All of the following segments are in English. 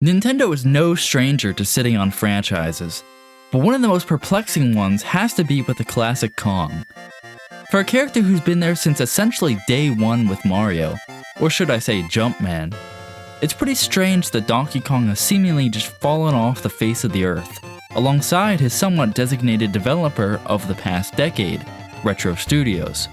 Nintendo is no stranger to sitting on franchises, but one of the most perplexing ones has to be with the classic Kong. For a character who's been there since essentially day one with Mario, or should I say Jumpman, it's pretty strange that Donkey Kong has seemingly just fallen off the face of the earth, alongside his somewhat designated developer of the past decade, Retro Studios.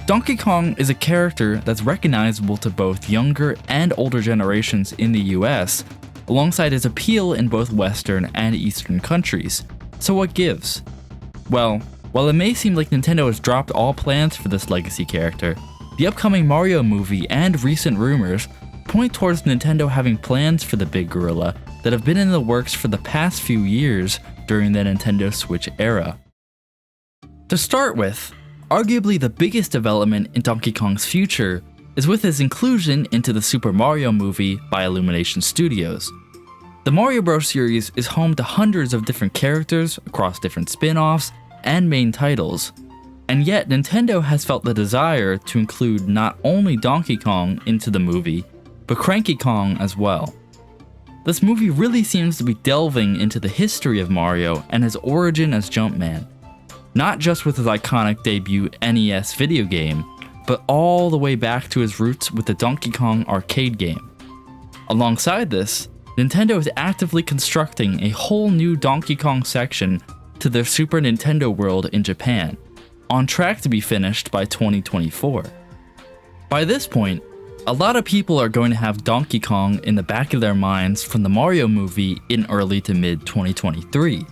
Donkey Kong is a character that's recognizable to both younger and older generations in the US, alongside his appeal in both Western and Eastern countries. So what gives? Well, while it may seem like Nintendo has dropped all plans for this legacy character, the upcoming Mario movie and recent rumors point towards Nintendo having plans for the big gorilla that have been in the works for the past few years during the Nintendo Switch era. To start with, arguably the biggest development in Donkey Kong's future is with his inclusion into the Super Mario movie by Illumination Studios. The Mario Bros. Series is home to hundreds of different characters across different spin-offs and main titles, and yet Nintendo has felt the desire to include not only Donkey Kong into the movie, but Cranky Kong as well. This movie really seems to be delving into the history of Mario and his origin as Jumpman, not just with his iconic debut NES video game, but all the way back to his roots with the Donkey Kong arcade game. Alongside this, Nintendo is actively constructing a whole new Donkey Kong section to their Super Nintendo World in Japan, on track to be finished by 2024. By this point, a lot of people are going to have Donkey Kong in the back of their minds from the Mario movie in early to mid 2023.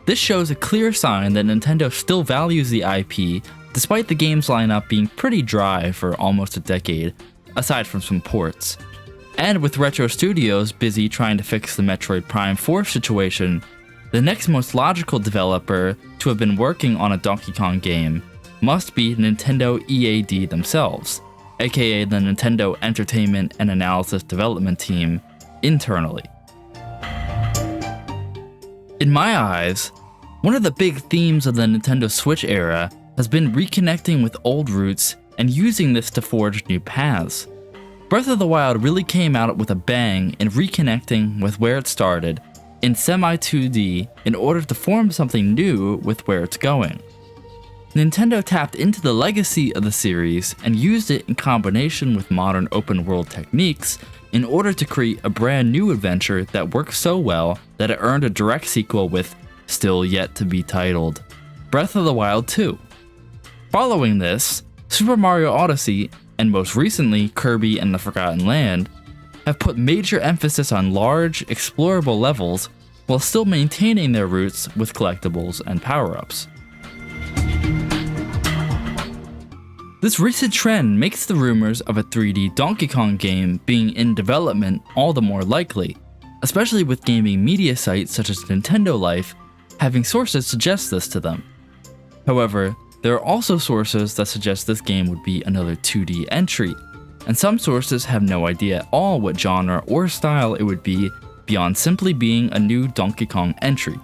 This shows a clear sign that Nintendo still values the IP, despite the game's lineup being pretty dry for almost a decade, aside from some ports. And with Retro Studios busy trying to fix the Metroid Prime 4 situation, the next most logical developer to have been working on a Donkey Kong game must be Nintendo EAD themselves, aka the Nintendo Entertainment and Analysis Development Team, internally. In my eyes, one of the big themes of the Nintendo Switch era has been reconnecting with old roots and using this to forge new paths. Breath of the Wild really came out with a bang in reconnecting with where it started in semi-2D in order to form something new with where it's going. Nintendo tapped into the legacy of the series and used it in combination with modern open world techniques in order to create a brand new adventure that worked so well that it earned a direct sequel with, still yet to be titled, Breath of the Wild 2. Following this, Super Mario Odyssey, and most recently Kirby and the Forgotten Land, have put major emphasis on large, explorable levels while still maintaining their roots with collectibles and power-ups. This recent trend makes the rumors of a 3D Donkey Kong game being in development all the more likely, especially with gaming media sites such as Nintendo Life having sources suggest this to them. However, there are also sources that suggest this game would be another 2D entry, and some sources have no idea at all what genre or style it would be beyond simply being a new Donkey Kong entry.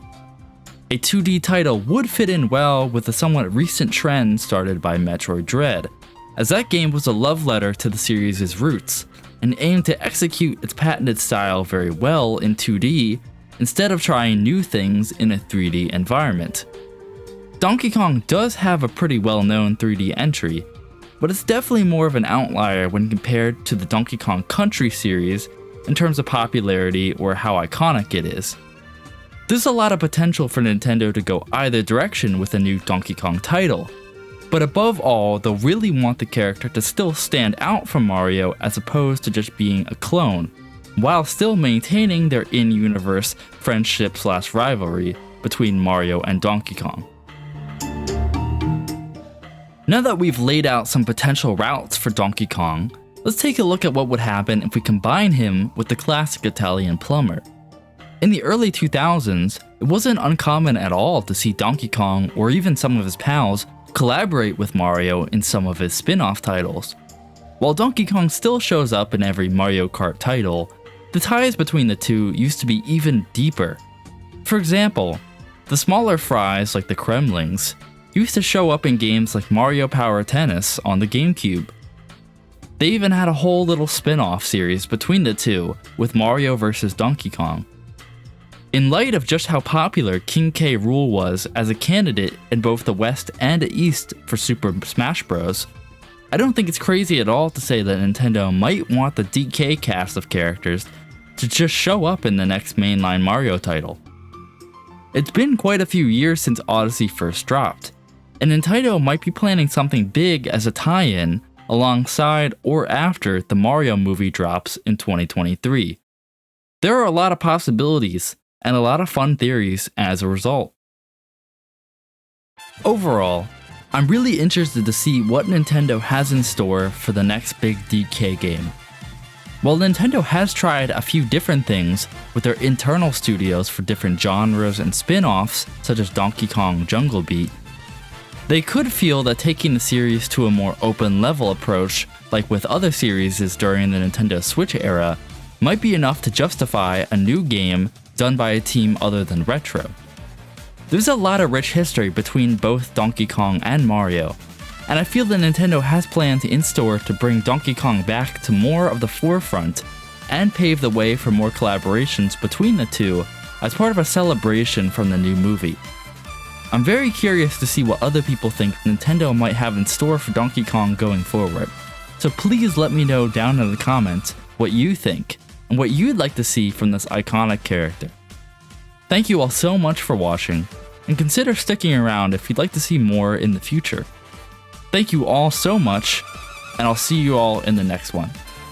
A 2D title would fit in well with the somewhat recent trend started by Metroid Dread, as that game was a love letter to the series' roots, and aimed to execute its patented style very well in 2D, instead of trying new things in a 3D environment. Donkey Kong does have a pretty well-known 3D entry, but it's definitely more of an outlier when compared to the Donkey Kong Country series in terms of popularity or how iconic it is. There's a lot of potential for Nintendo to go either direction with a new Donkey Kong title, but above all, they'll really want the character to still stand out from Mario as opposed to just being a clone, while still maintaining their in-universe friendship/rivalry between Mario and Donkey Kong. Now that we've laid out some potential routes for Donkey Kong, let's take a look at what would happen if we combine him with the classic Italian plumber. In the early 2000s, it wasn't uncommon at all to see Donkey Kong or even some of his pals collaborate with Mario in some of his spin-off titles. While Donkey Kong still shows up in every Mario Kart title, the ties between the two used to be even deeper. For example, the smaller fries like the Kremlings used to show up in games like Mario Power Tennis on the GameCube. They even had a whole little spin-off series between the two with Mario vs. Donkey Kong. In light of just how popular King K. Rool was as a candidate in both the West and the East for Super Smash Bros., I don't think it's crazy at all to say that Nintendo might want the DK cast of characters to just show up in the next mainline Mario title. It's been quite a few years since Odyssey first dropped, and Nintendo might be planning something big as a tie-in alongside or after the Mario movie drops in 2023. There are a lot of possibilities and a lot of fun theories as a result. Overall, I'm really interested to see what Nintendo has in store for the next big DK game. While Nintendo has tried a few different things with their internal studios for different genres and spin-offs such as Donkey Kong Jungle Beat, they could feel that taking the series to a more open level approach, like with other series during the Nintendo Switch era, might be enough to justify a new game done by a team other than Retro. There's a lot of rich history between both Donkey Kong and Mario, and I feel that Nintendo has plans in store to bring Donkey Kong back to more of the forefront and pave the way for more collaborations between the two as part of a celebration from the new movie. I'm very curious to see what other people think Nintendo might have in store for Donkey Kong going forward, so please let me know down in the comments what you think and what you'd like to see from this iconic character. Thank you all so much for watching, and consider sticking around if you'd like to see more in the future. Thank you all so much, and I'll see you all in the next one.